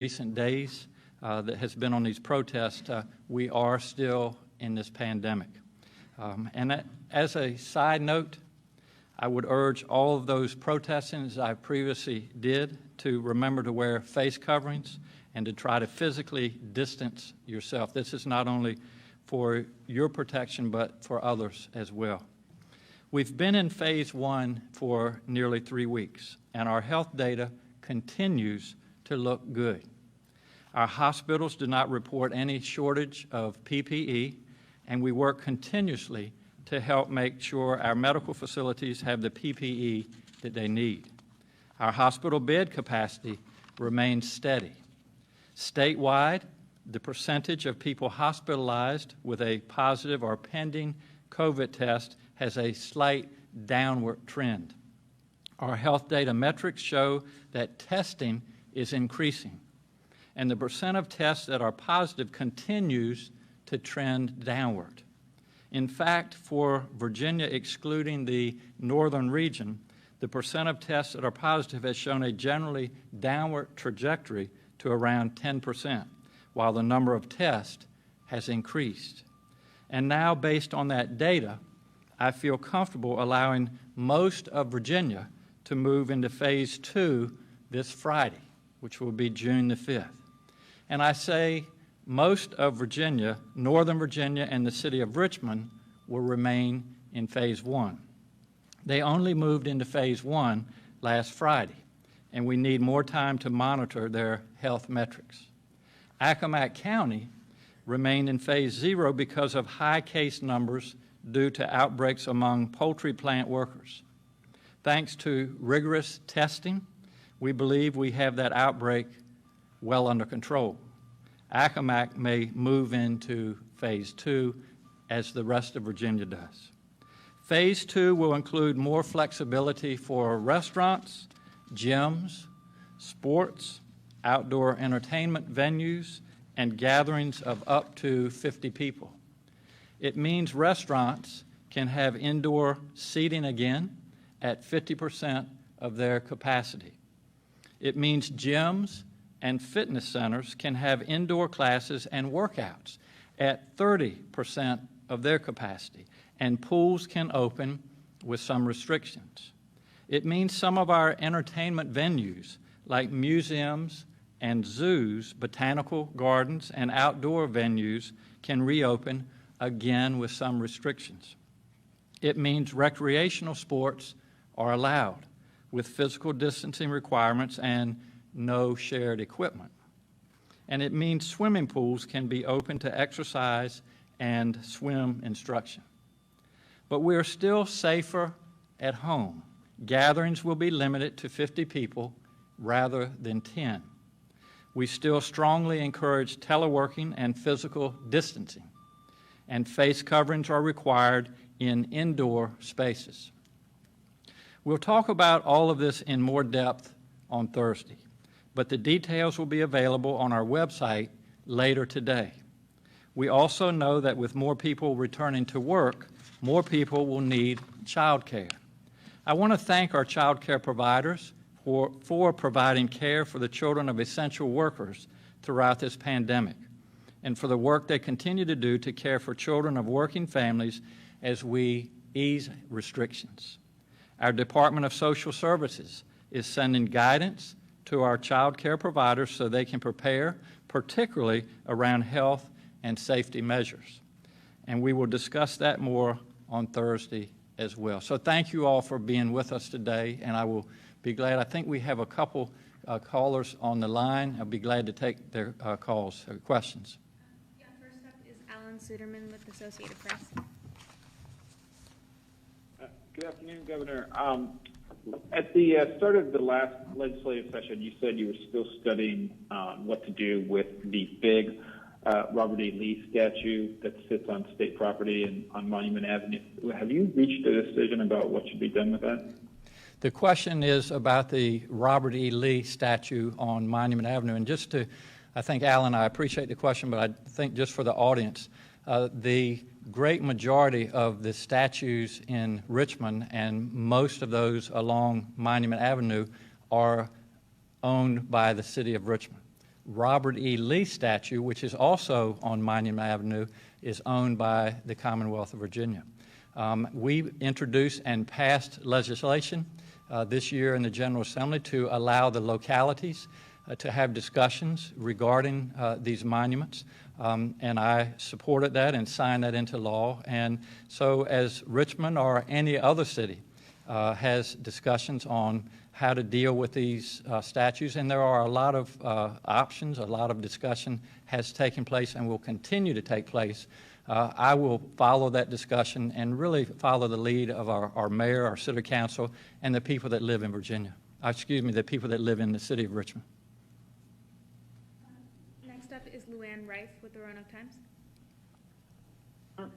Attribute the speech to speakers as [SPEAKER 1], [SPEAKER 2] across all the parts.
[SPEAKER 1] recent days that has been on these protests, we are still in this pandemic. As a side note, I would urge all of those protesting, as I previously did, to remember to wear face coverings and to try to physically distance yourself. This is not only for your protection, but for others as well. We've been in phase 1 for nearly 3 weeks, and our health data continues to look good. Our hospitals do not report any shortage of PPE, and we work continuously to help make sure our medical facilities have the PPE that they need. Our hospital bed capacity remains steady. Statewide, the percentage of people hospitalized with a positive or pending COVID test has a slight downward trend. Our health data metrics show that testing is increasing, and the percent of tests that are positive continues to trend downward. In fact, for Virginia, excluding the northern region, the percent of tests that are positive has shown a generally downward trajectory to around 10%, while the number of tests has increased. And now, based on that data, I feel comfortable allowing most of Virginia to move into phase 2 this Friday, which will be June the 5th. And I say most of Virginia, Northern Virginia, and the city of Richmond will remain in phase 1. They only moved into phase 1 last Friday, and we need more time to monitor their health metrics. Accomack County remained in phase 0 because of high case numbers due to outbreaks among poultry plant workers. Thanks to rigorous testing, we believe we have that outbreak well under control. Accomack may move into phase 2 as the rest of Virginia does. Phase 2 will include more flexibility for restaurants, gyms, sports, outdoor entertainment venues, and gatherings of up to 50 people. It means restaurants can have indoor seating again at 50% of their capacity. It means gyms and fitness centers can have indoor classes and workouts at 30% of their capacity, and pools can open with some restrictions. It means some of our entertainment venues, like museums and zoos, botanical gardens, and outdoor venues, can reopen again with some restrictions. It means recreational sports are allowed with physical distancing requirements and no shared equipment. And it means swimming pools can be open to exercise and swim instruction. But we're still safer at home. Gatherings will be limited to 50 people rather than 10. We still strongly encourage teleworking and physical distancing, and face coverings are required in indoor spaces. We'll talk about all of this in more depth on Thursday, but the details will be available on our website later today. We also know that with more people returning to work, more people will need child care. I want to thank our child care providers for providing care for the children of essential workers throughout this pandemic, and for the work they continue to do to care for children of working families as we ease restrictions. Our Department of Social Services is sending guidance to our child care providers so they can prepare, particularly around health and safety measures. And we will discuss that more on Thursday as well. So thank you all for being with us today, and I will be glad. I think we have a couple callers on the line. I'll be glad to take their calls or questions.
[SPEAKER 2] Yeah, first up is Alan Suderman with Associated Press.
[SPEAKER 3] Good afternoon, Governor. At the start of the last legislative session, you said you were still studying what to do with the big Robert E. Lee statue that sits on state property and on Monument Avenue. Have you reached a decision about what should be done with that?
[SPEAKER 1] The question is about the Robert E. Lee statue on Monument Avenue. And just to, I think, Alan, I appreciate the question, but I think just for the audience, the great majority of the statues in Richmond and most of those along Monument Avenue are owned by the city of Richmond. Robert E. Lee statue, which is also on Monument Avenue, is owned by the Commonwealth of Virginia. We introduced and passed legislation this year in the General Assembly to allow the localities to have discussions regarding these monuments, and I supported that and signed that into law. And so as Richmond or any other city has discussions on how to deal with these statues, and there are a lot of options, a lot of discussion has taken place and will continue to take place. I will follow that discussion and really follow the lead of our mayor, our city council, and the people that live in Virginia. The people that live in the city of Richmond.
[SPEAKER 2] Next up is Luann Rife with the Roanoke Times.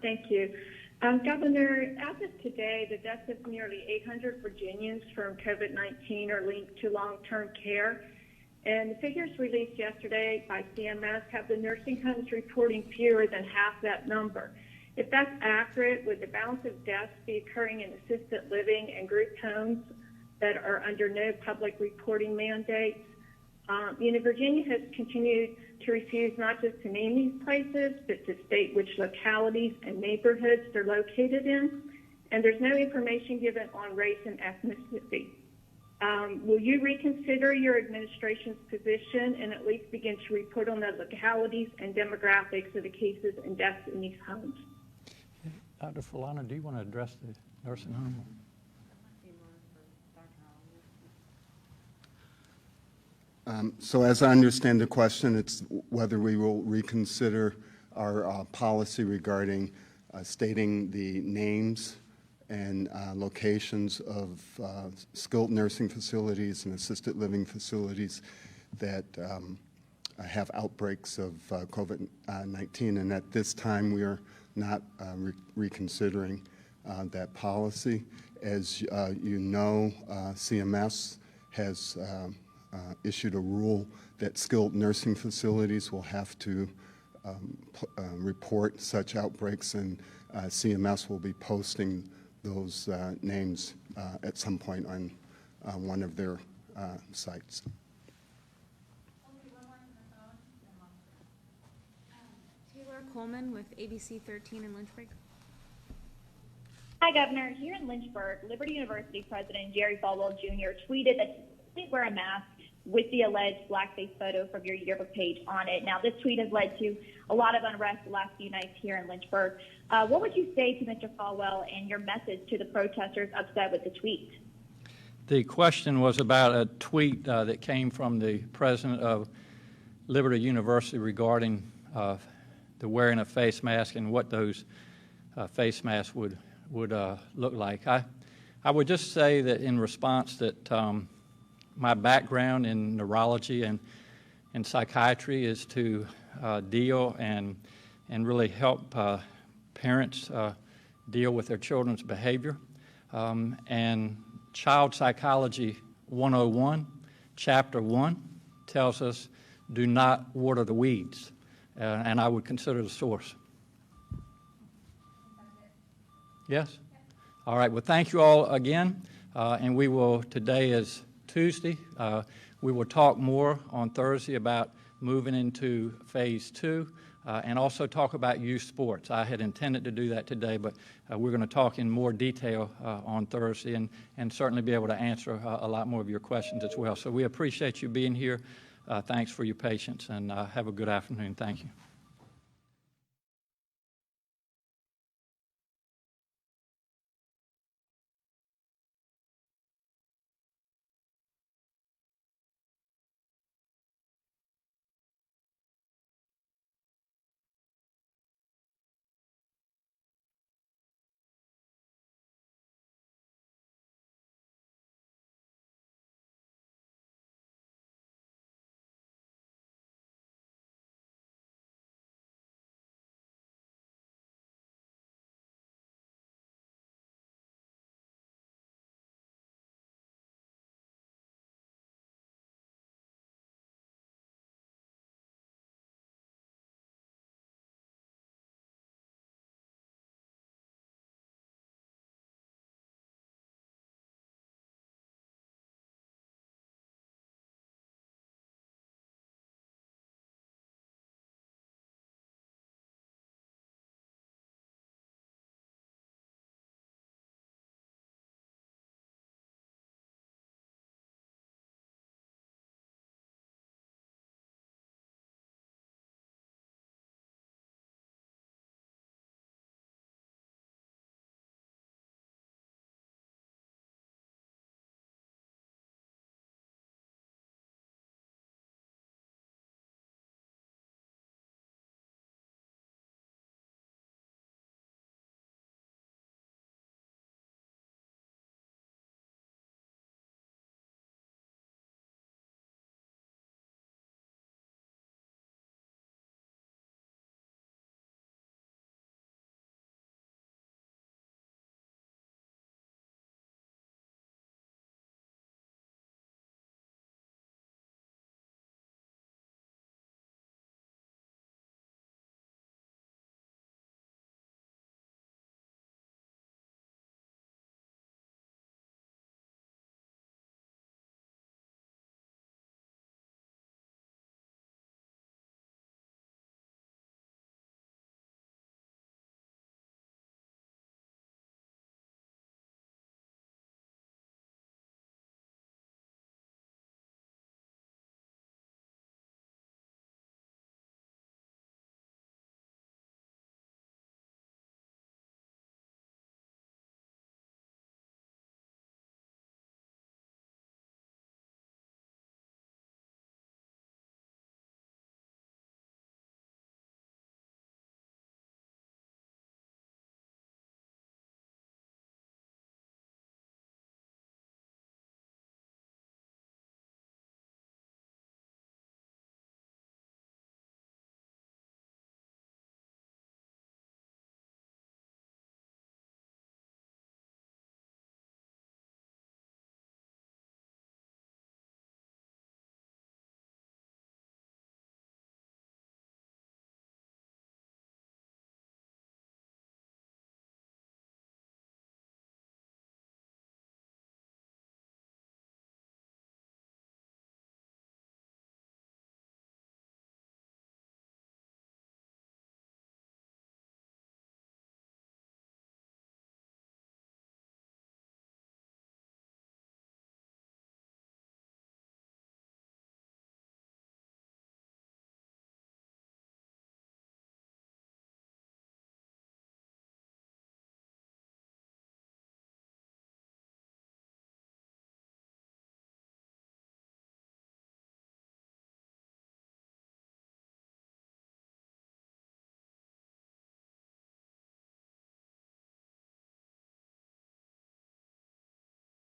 [SPEAKER 4] Thank you. Governor, as of today, the deaths of nearly 800 Virginians from COVID-19 are linked to long-term care. And the figures released yesterday by CMS have the nursing homes reporting fewer than half that number. If that's accurate, would the balance of deaths be occurring in assisted living and group homes that are under no public reporting mandates? Virginia has continued to refuse not just to name these places, but to state which localities and neighborhoods they're located in. And there's no information given on race and ethnicity. Will you reconsider your administration's position and at least begin to report on the localities and demographics of the cases and deaths in these homes?
[SPEAKER 1] Dr. Fulano, do you want to address the nursing home?
[SPEAKER 5] So as I understand the question, it's whether we will reconsider our policy regarding stating the names and locations of skilled nursing facilities and assisted living facilities that have outbreaks of COVID-19. And at this time, we are not reconsidering that policy. As you know, CMS has issued a rule that skilled nursing facilities will have to report such outbreaks, and CMS will be posting those names at some point on one of their sites.
[SPEAKER 2] Taylor Coleman with ABC 13 in Lynchburg.
[SPEAKER 6] Hi, Governor. Here in Lynchburg, Liberty University President Jerry Falwell Jr. tweeted that please wear a mask with the alleged blackface photo from your yearbook page on it. Now, this tweet has led to a lot of unrest the last few nights here in Lynchburg. What would you say to Mr. Falwell and your message to the protesters upset with the tweet?
[SPEAKER 1] The question was about a tweet that came from the president of Liberty University regarding the wearing of face masks and what those face masks would look like. I would just say that in response that my background in neurology and psychiatry is to deal and really help parents deal with their children's behavior. And Child Psychology 101, Chapter 1, tells us do not water the weeds, and I would consider the source. Yes? All right, well, thank you all again, and we will, today is Tuesday. We will talk more on Thursday about moving into phase 2 and also talk about youth sports. I had intended to do that today, but we're going to talk in more detail on Thursday and certainly be able to answer a lot more of your questions as well. So we appreciate you being here. Thanks for your patience, and have a good afternoon. Thank you.